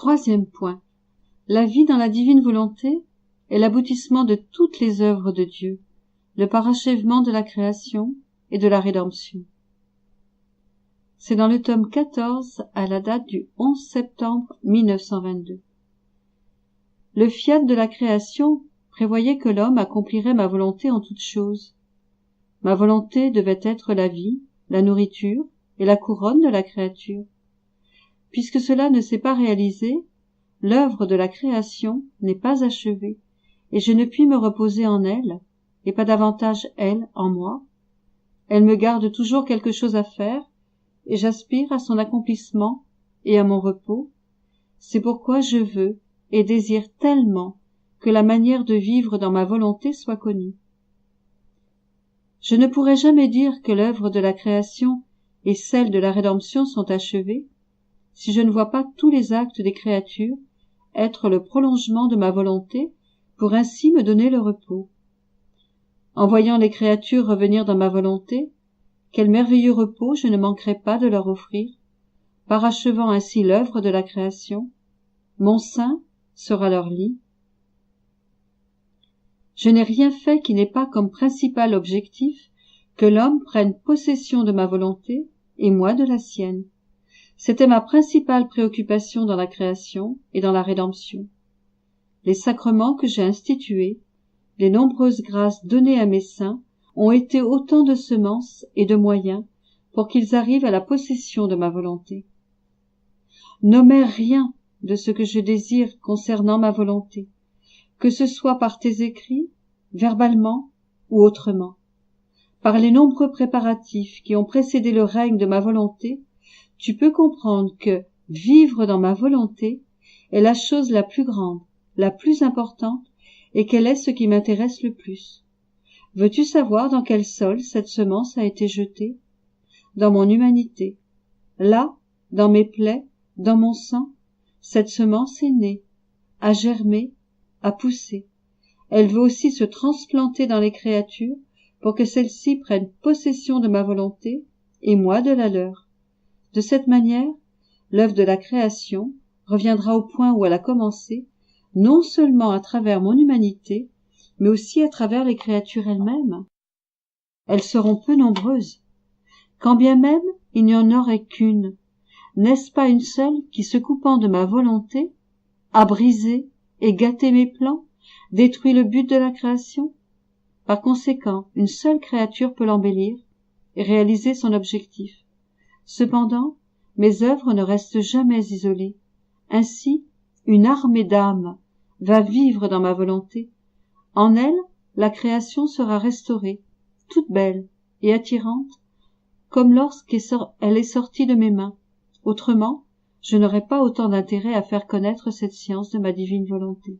Troisième point. La vie dans la divine volonté est l'aboutissement de toutes les œuvres de Dieu, le parachèvement de la création et de la rédemption. C'est dans le tome 14 à la date du 11 septembre 1922. Le fiat de la création prévoyait que l'homme accomplirait ma volonté en toutes choses. Ma volonté devait être la vie, la nourriture et la couronne de la créature. Puisque cela ne s'est pas réalisé, l'œuvre de la création n'est pas achevée, et je ne puis me reposer en elle, et pas davantage elle en moi. Elle me garde toujours quelque chose à faire, et j'aspire à son accomplissement et à mon repos. C'est pourquoi je veux et désire tellement que la manière de vivre dans ma volonté soit connue. Je ne pourrai jamais dire que l'œuvre de la création et celle de la rédemption sont achevées, si je ne vois pas tous les actes des créatures être le prolongement de ma volonté pour ainsi me donner le repos. En voyant les créatures revenir dans ma volonté, quel merveilleux repos je ne manquerai pas de leur offrir, parachevant ainsi l'œuvre de la création. Mon sein sera leur lit. Je n'ai rien fait qui n'ait pas comme principal objectif que l'homme prenne possession de ma volonté et moi de la sienne. C'était ma principale préoccupation dans la création et dans la rédemption. Les sacrements que j'ai institués, les nombreuses grâces données à mes saints ont été autant de semences et de moyens pour qu'ils arrivent à la possession de ma volonté. N'omets rien de ce que je désire concernant ma volonté, que ce soit par tes écrits, verbalement ou autrement. Par les nombreux préparatifs qui ont précédé le règne de ma volonté, tu peux comprendre que vivre dans ma volonté est la chose la plus grande, la plus importante, et qu'elle est ce qui m'intéresse le plus. Veux-tu savoir dans quel sol cette semence a été jetée? Dans mon humanité. Là, dans mes plaies, dans mon sang, cette semence est née, a germé, a poussé. Elle veut aussi se transplanter dans les créatures pour que celles-ci prennent possession de ma volonté et moi de la leur. De cette manière, l'œuvre de la création reviendra au point où elle a commencé, non seulement à travers mon humanité, mais aussi à travers les créatures elles-mêmes. Elles seront peu nombreuses. Quand bien même il n'y en aurait qu'une, n'est-ce pas une seule qui, se coupant de ma volonté, a brisé et gâté mes plans, détruit le but de la création? Par conséquent, une seule créature peut l'embellir et réaliser son objectif. Cependant, mes œuvres ne restent jamais isolées. Ainsi, une armée d'âmes va vivre dans ma volonté. En elle, la création sera restaurée, toute belle et attirante, comme lorsqu'elle est sortie de mes mains. Autrement, je n'aurais pas autant d'intérêt à faire connaître cette science de ma divine volonté.